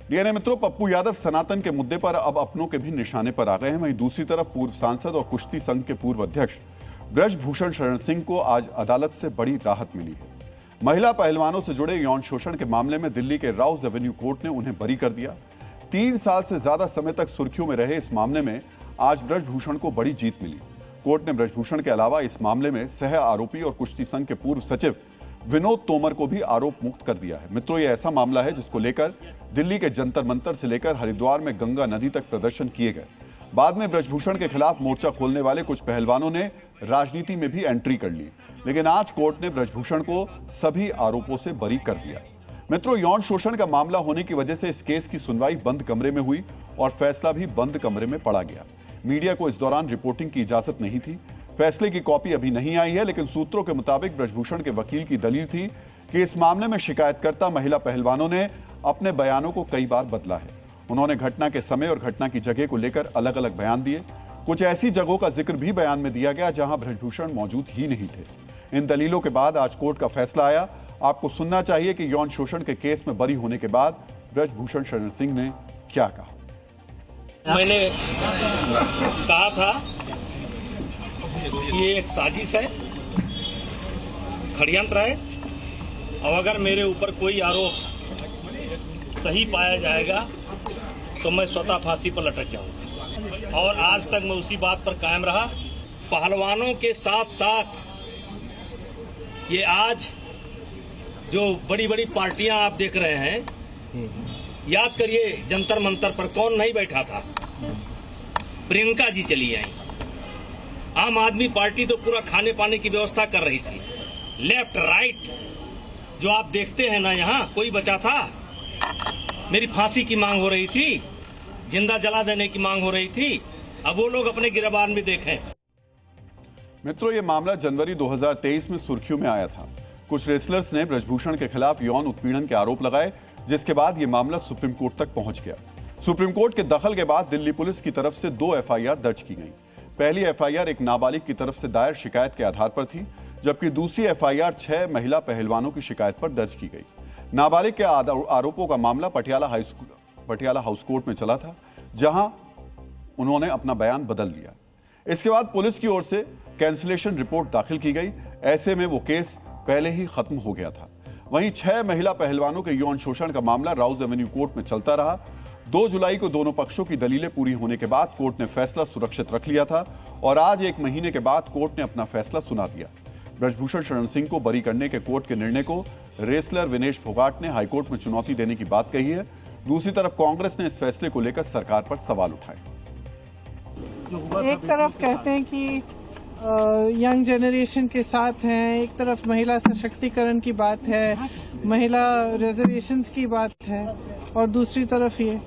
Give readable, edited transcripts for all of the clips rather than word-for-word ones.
DNA मित्रों, पप्पू यादव सनातन के मुद्दे पर अब अपनों के भी निशाने पर आ गए हैं। वहीं दूसरी तरफ पूर्व सांसद और कुश्ती संघ के पूर्व अध्यक्ष ब्रजभूषण शरण सिंह को आज अदालत से बड़ी राहत मिली है। महिला पहलवानों से जुड़े यौन शोषण के मामले में दिल्ली के राउज एवेन्यू कोर्ट ने उन्हें बरी कर दिया। 3 साल से ज्यादा समय तक सुर्खियों में रहे इस मामले में आज ब्रजभूषण को बड़ी जीत मिली। कोर्ट ने ब्रजभूषण के अलावा इस मामले में सह आरोपी और कुश्ती संघ के पूर्व सचिव विनोद तोमर को भी आरोप मुक्त कर दिया है। मित्रों, यह ऐसा मामला है जिसको लेकर दिल्ली के जंतर मंतर से लेकर हरिद्वार में गंगा नदी तक प्रदर्शन किए गए। बाद में ब्रजभूषण के खिलाफ मोर्चा खोलने वाले कुछ पहलवानों ने राजनीति में भी एंट्री कर ली, लेकिन आज कोर्ट ने ब्रजभूषण को सभी आरोपों से बरी कर दिया। मित्रों, यौन शोषण का मामला होने की वजह से इस केस की सुनवाई बंद कमरे में हुई और फैसला भी बंद कमरे में पड़ा गया। मीडिया को इस दौरान रिपोर्टिंग की इजाजत नहीं थी। फैसले की कॉपी अभी नहीं आई है, लेकिन सूत्रों के मुताबिक ब्रजभूषण के वकील की दलील थी कि इस मामले में शिकायतकर्ता महिला पहलवानों ने अपने बयानों को कई बार बदला है। उन्होंने घटना के समय और घटना की जगह को लेकर अलग अलग बयान दिए। कुछ ऐसी जगहों का जिक्र भी बयान में दिया गया जहां ब्रजभूषण मौजूद ही नहीं थे। इन दलीलों के बाद आज कोर्ट का फैसला आया। आपको सुनना चाहिए कि यौन शोषण के केस में बरी होने के बाद ब्रजभूषण शरण सिंह ने क्या कहा। मैंने कहा था ये एक साजिश है, षड्यंत्र है, और अगर मेरे ऊपर कोई आरोप सही पाया जाएगा तो मैं स्वतः फांसी पर लटक जाऊंगा। और आज तक मैं उसी बात पर कायम रहा। पहलवानों के साथ साथ ये आज जो बड़ी बड़ी पार्टियां आप देख रहे हैं, याद करिए जंतर मंतर पर कौन नहीं बैठा था? प्रियंका जी चली आई। आम आदमी पार्टी तो पूरा खाने पाने की व्यवस्था कर रही थी। लेफ्ट राइट जो आप देखते हैं ना, यहाँ कोई बचा था? मेरी फांसी की मांग हो रही थी, जिंदा जला देने की मांग हो रही थी। अब वो लोग अपने गिरबान में देखें। मित्रों, ये मामला जनवरी 2023 में सुर्खियों में आया था। कुछ रेसलर्स ने ब्रजभूषण के खिलाफ यौन उत्पीड़न के आरोप लगाए, जिसके बाद ये मामला सुप्रीम कोर्ट तक पहुंच गया। सुप्रीम कोर्ट के दखल के बाद दिल्ली पुलिस की तरफ से 2 एफआईआर दर्ज की गई। पहली एफआईआर एक नाबालिग की तरफ से दायर शिकायत के आधार पर थी, जबकि दूसरी एफआईआर 6 महिला पहलवानों की शिकायत पर दर्ज की गई। नाबालिग के आरोपों का मामला पटियाला हाउस कोर्ट में चला था, जहां उन्होंने अपना बयान बदल दिया। इसके बाद पुलिस की ओर से कैंसिलेशन रिपोर्ट दाखिल की गई। ऐसे में वो केस पहले ही खत्म हो गया था। वहीं 6 महिला पहलवानों के यौन शोषण का मामला राउज एवेन्यू कोर्ट में चलता रहा। 2 जुलाई को दोनों पक्षों की दलीलें पूरी होने के बाद कोर्ट ने फैसला सुरक्षित रख लिया था और आज 1 महीने के बाद कोर्ट ने अपना फैसला सुना दिया। ब्रजभूषण शरण सिंह को बरी करने के कोर्ट के निर्णय को रेसलर विनेश फोगाट ने हाईकोर्ट में चुनौती देने की बात कही है। दूसरी तरफ कांग्रेस ने इस फैसले को लेकर सरकार पर सवाल उठाए। एक तरफ कहते हैं कि यंग जनरेशन के साथ हैं, एक तरफ महिला सशक्तिकरण की बात है, महिला रिजर्वेशंस की बात है, और दूसरी तरफ ये।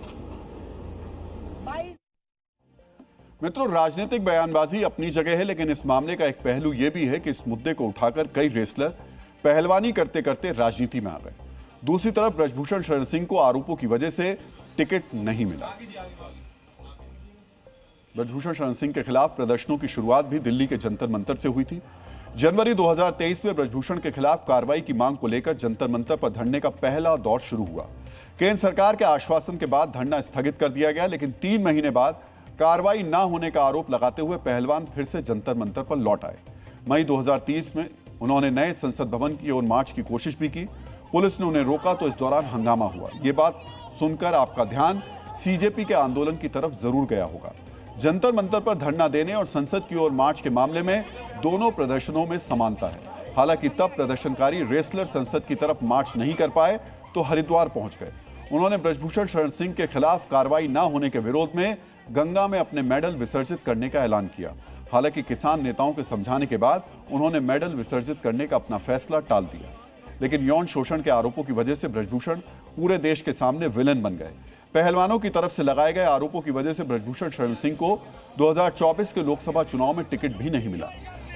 मित्रों, राजनीतिक बयानबाजी अपनी जगह है, लेकिन इस मामले का एक पहलू यह भी है कि इस मुद्दे को उठाकर कई रेसलर पहलवानी करते करते राजनीति में आ गए। दूसरी तरफ ब्रजभूषण शरण सिंह को आरोपों की वजह से टिकट नहीं मिला। ब्रजभूषण शरण सिंह के खिलाफ प्रदर्शनों की शुरुआत भी दिल्ली के जंतर मंतर से हुई थी। जनवरी 2023 में ब्रजभूषण के खिलाफ कार्रवाई की मांग को लेकर जंतर मंतर पर धरने का पहला दौर शुरू हुआ। केंद्र सरकार के आश्वासन के बाद धरना स्थगित कर दिया गया, लेकिन 3 महीने बाद कार्रवाई न होने का आरोप लगाते हुए पहलवान फिर से जंतर मंतर पर लौट आए। मई 2030 में उन्होंने नए संसद भवन की ओर मार्च की कोशिश भी की। पुलिस ने उन्हें रोका तो इस दौरान हंगामा हुआ। ये बात सुनकर आपका ध्यान सीजेपी के आंदोलन की तरफ जरूर गया होगा। जंतर मंतर पर धरना देने और संसद की ओर मार्च के मामले में दोनों प्रदर्शनों में समानता है। हालांकि तब प्रदर्शनकारी रेसलर संसद की तरफ मार्च नहीं कर पाए तो हरिद्वार पहुंच गए। उन्होंने ब्रजभूषण शरण सिंह के खिलाफ कार्रवाई न होने के विरोध में गंगा में अपने मेडल विसर्जित करने का ऐलान किया। हालांकि किसान नेताओं के समझाने के बाद उन्होंने मेडल विसर्जित करने का अपना फैसला टाल दिया। लेकिन यौन शोषण के आरोपों की वजह से ब्रजभूषण पूरे देश के सामने विलेन बन गए। पहलवानों की तरफ से लगाए गए आरोपों की वजह से ब्रजभूषण शरण सिंह को 2024 के लोकसभा चुनाव में टिकट भी नहीं मिला।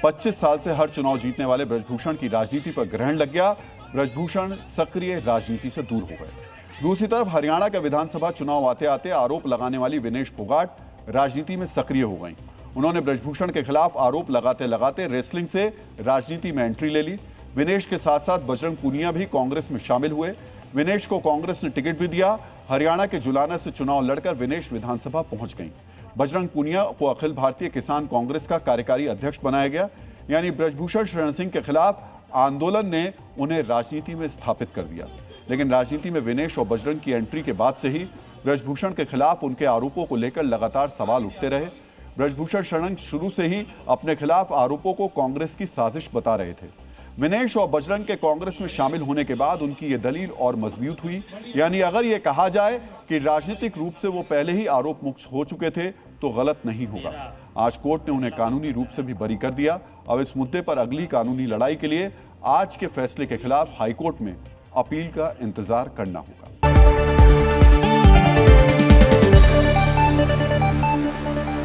25 साल से हर चुनाव जीतने वाले ब्रजभूषण की राजनीति पर ग्रहण लग गया। ब्रजभूषण सक्रिय राजनीति से दूर हो गए। दूसरी तरफ हरियाणा का विधानसभा चुनाव आते आते आरोप लगाने वाली विनेश फोगाट राजनीति में सक्रिय हो गई। उन्होंने ब्रजभूषण के खिलाफ आरोप लगाते लगाते रेसलिंग से राजनीति में एंट्री ले ली। विनेश के साथ साथ बजरंग पूनिया भी कांग्रेस में शामिल हुए। विनेश को कांग्रेस ने टिकट भी दिया, हरियाणा के जुलाना से चुनाव लड़कर विनेश विधानसभा पहुंच गईं। बजरंग पूनिया को अखिल भारतीय किसान कांग्रेस का कार्यकारी अध्यक्ष बनाया गया, यानी ब्रजभूषण शरण सिंह के खिलाफ आंदोलन ने उन्हें राजनीति में स्थापित कर दिया। लेकिन राजनीति में विनेश और बजरंग की एंट्री के बाद से ही ब्रजभूषण के खिलाफ उनके आरोपों को लेकर लगातार सवाल उठते रहे। ब्रजभूषण शरण शुरू से ही अपने खिलाफ आरोपों को कांग्रेस की साजिश बता रहे थे। विनेश और बजरंग के कांग्रेस में शामिल होने के बाद उनकी ये दलील और मजबूत हुई, यानी अगर ये कहा जाए कि राजनीतिक रूप से वो पहले ही आरोप मुक्त हो चुके थे तो गलत नहीं होगा। आज कोर्ट ने उन्हें कानूनी रूप से भी बरी कर दिया। अब इस मुद्दे पर अगली कानूनी लड़ाई के लिए आज के फैसले के खिलाफ हाईकोर्ट में अपील का इंतजार करना होगा।